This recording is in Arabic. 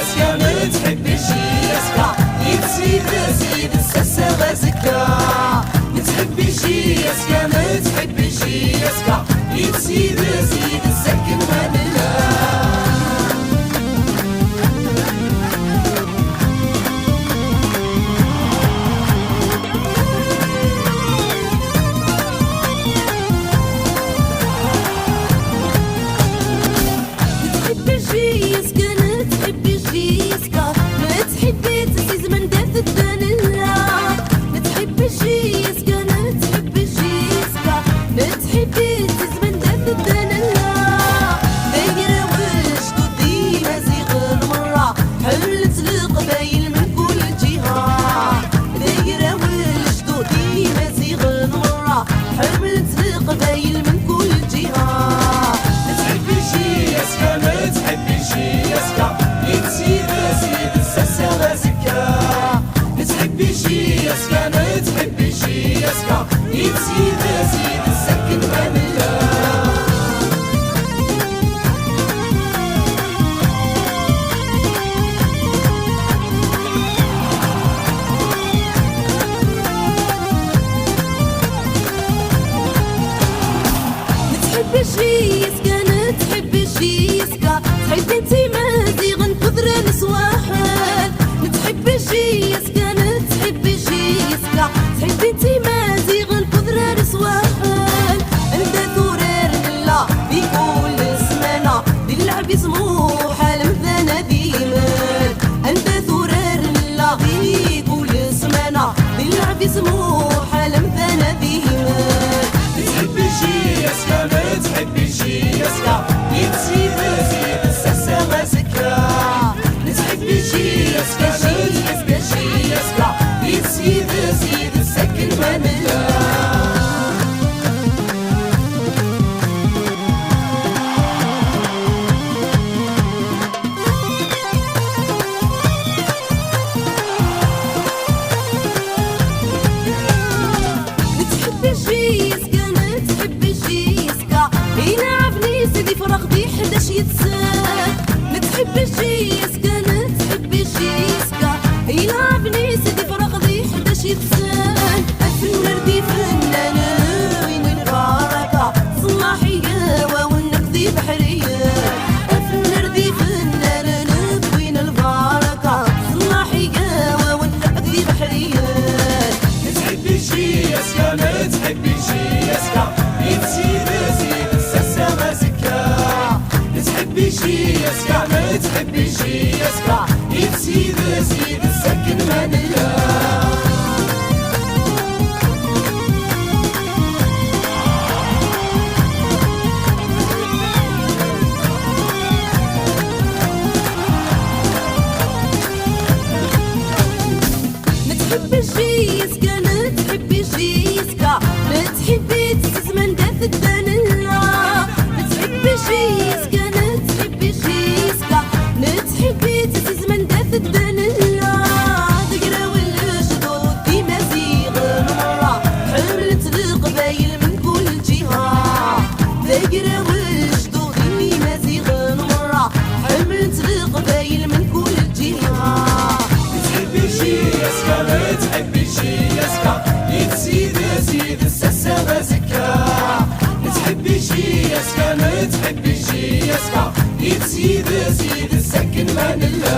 يسكا ما تحبش يسكا يتزيد زيد الساسة غازكا ما تحبش يسكا ما تحبش يسكا يتزيد زيد السكن مالله يسكا ما تحبش يسكا يتزيد زيد السكن مالله متحبش يسكا متحبش يسكا تحب انتي مازيغ نكثر نسواحل متحبش يسكا تحب انتي مازيغ القدرة نسواحل انت ثورير لا في كل سمانة دي اللعب يسموح المثانة ديمال انت ثورير لا في كل سمانة دي اللعب يسموح المثانة ديمال تحبش يسكا ما تحبش يسكا يتزيد زيد الساسة غازكا تحبش يسكا ما تحبش يسكا يتزيد زيد السكن مالله متحبش يسكا متحبش يسكا يلعبني سيدي فراغ دي 11 يتسال متحبش يسكا متحبش يسكا يلعبني سيدي فراغ دي 11 يتسال الفنان دي فنانة وين البركة صلاحية والنقدي بحرية الفنان دي فنانة وين البركة صلاحية والنقدي بحرية تحبش يسكا ما تحبش يسكا يتزيد زيد الساسة غازكا تحبش يسكا ما تحبش يسكا يتزيد زيد السكن مالله متحبش يسكا متحبش يسكا متحبي تزمن داث الدنيا متحبش يسكا متحبش يسكا متحبي تزمن داث الدنيا تقرا والجدود دي مزيغ مرة حملت القبايل من كل جهة تقرا والجدود دي مزيغ مرة حملت القبايل من كل جهة يسكا ما تحبش يسكا يتزيد زيد الساسة غازكا تحبش يسكا ما تحبش يسكا يتزيد زيد السكن مالله